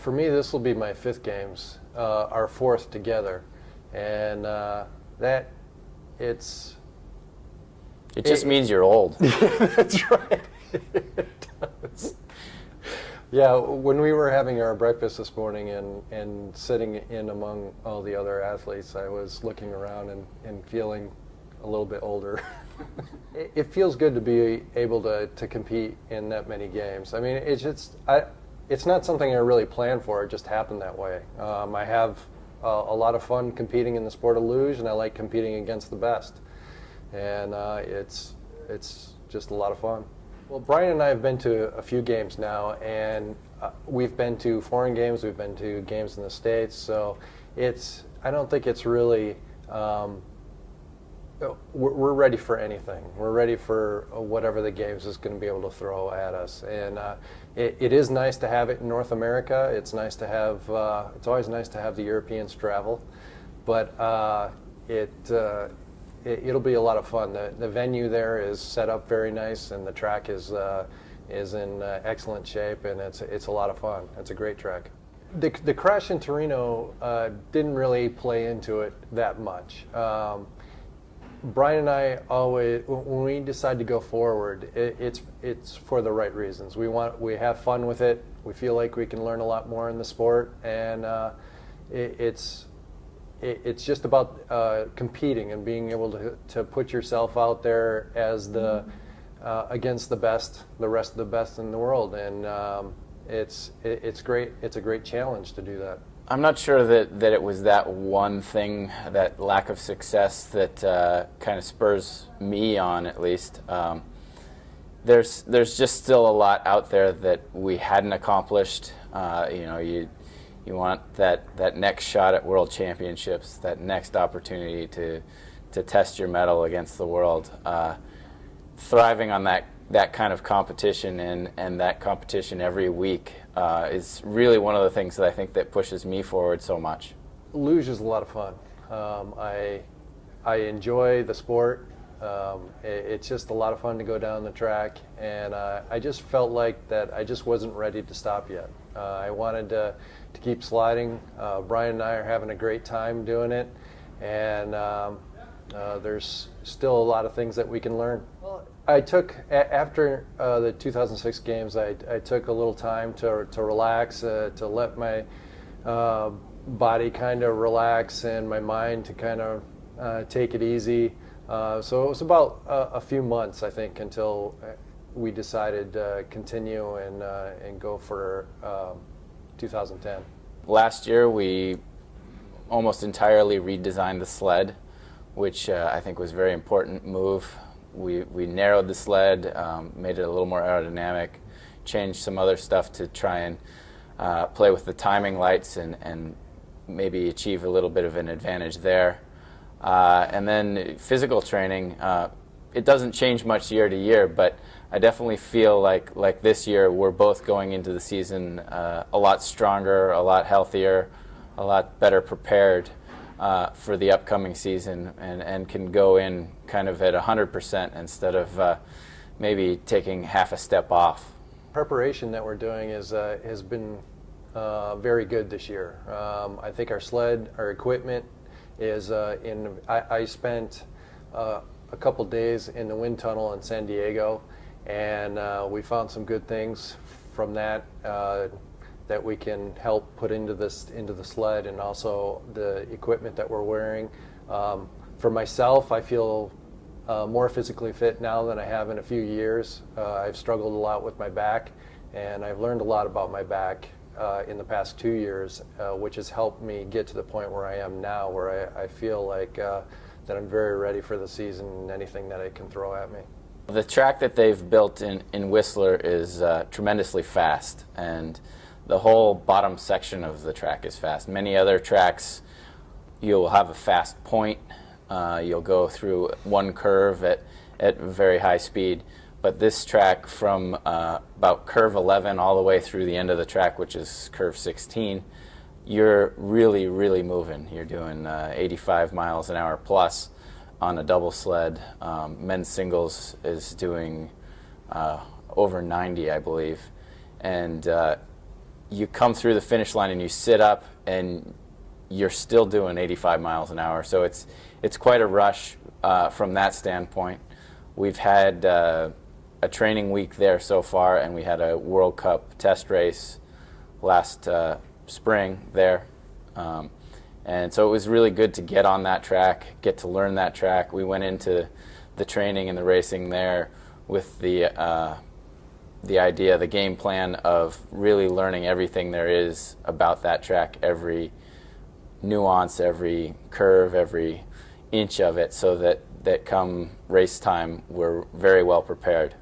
For me, this will be my 5th games, our 4th together, and that it's. It just means you're old. That's right. It does. Yeah, when we were having our breakfast this morning and sitting in among all the other athletes, I was looking around and feeling a little bit older. It feels good to be able to compete in that many games. I mean, it's not something I really planned for. It just happened that way. I have a lot of fun competing in the sport of luge, and I like competing against the best. And it's just a lot of fun. Well, Brian and I have been to a few games now, and we've been to foreign games, we've been to games in the States, so I don't think it's really, we're ready for anything. We're ready for whatever the games is going to be able to throw at us. And it is nice to have it in North America. It's nice to have, it's always nice to have the Europeans travel, but it'll be a lot of fun. The venue there is set up very nice, and the track is in excellent shape, and it's a lot of fun. It's a great track. The crash in Torino didn't really play into it that much. Brian and I always, when we decide to go forward, it's for the right reasons. We have fun with it. We feel like we can learn a lot more in the sport, and it's just about competing and being able to put yourself out there as against the rest of the best in the world, and it's great. It's a great challenge to do that. I'm not sure that it was that one thing, that lack of success, that kind of spurs me on, at least. There's just still a lot out there that we hadn't accomplished. You want that next shot at World Championships, that next opportunity to test your mettle against the world. Thriving on that kind of competition and that competition every week is really one of the things that I think that pushes me forward so much. Luge is a lot of fun. I enjoy the sport. It's just a lot of fun to go down the track, and I just felt like that I just wasn't ready to stop yet. I wanted to keep sliding. Brian and I are having a great time doing it, and there's still a lot of things that we can learn. Well, I took, after the 2006 games, I took a little time to relax, to let my body kind of relax and my mind to kind of take it easy. So it was about a few months, I think, until we decided to continue and go for 2010. Last year we almost entirely redesigned the sled, which I think was a very important move. We narrowed the sled, made it a little more aerodynamic, changed some other stuff to try and play with the timing lights and maybe achieve a little bit of an advantage there. And then physical training, it doesn't change much year to year, but I definitely feel like this year we're both going into the season a lot stronger, a lot healthier, a lot better prepared for the upcoming season, and can go in kind of at 100% instead of maybe taking half a step off. Preparation that we're doing has been very good this year. I think our sled, our equipment is I spent a couple days in the wind tunnel in San Diego, and we found some good things from that that we can help put into the sled, and also the equipment that we're wearing. For myself, I feel more physically fit now than I have in a few years. I've struggled a lot with my back, and I've learned a lot about my back in the past 2 years, which has helped me get to the point where I am now, where I feel like that I'm very ready for the season and anything that it can throw at me. The track that they've built in Whistler is tremendously fast, and the whole bottom section of the track is fast. Many other tracks, you'll have a fast point, you'll go through one curve at very high speed, but this track from about curve 11 all the way through the end of the track, which is curve 16, you're really, really moving. You're doing 85 miles an hour plus on a double sled. Men's singles is doing over 90, I believe. And you come through the finish line and you sit up and you're still doing 85 miles an hour. So it's quite a rush from that standpoint. We've had a training week there so far, and we had a World Cup test race last spring there. And so it was really good to get on that track, get to learn that track. We went into the training and the racing there with the idea, the game plan of really learning everything there is about that track, every nuance, every curve, every inch of it, so that come race time we're very well prepared.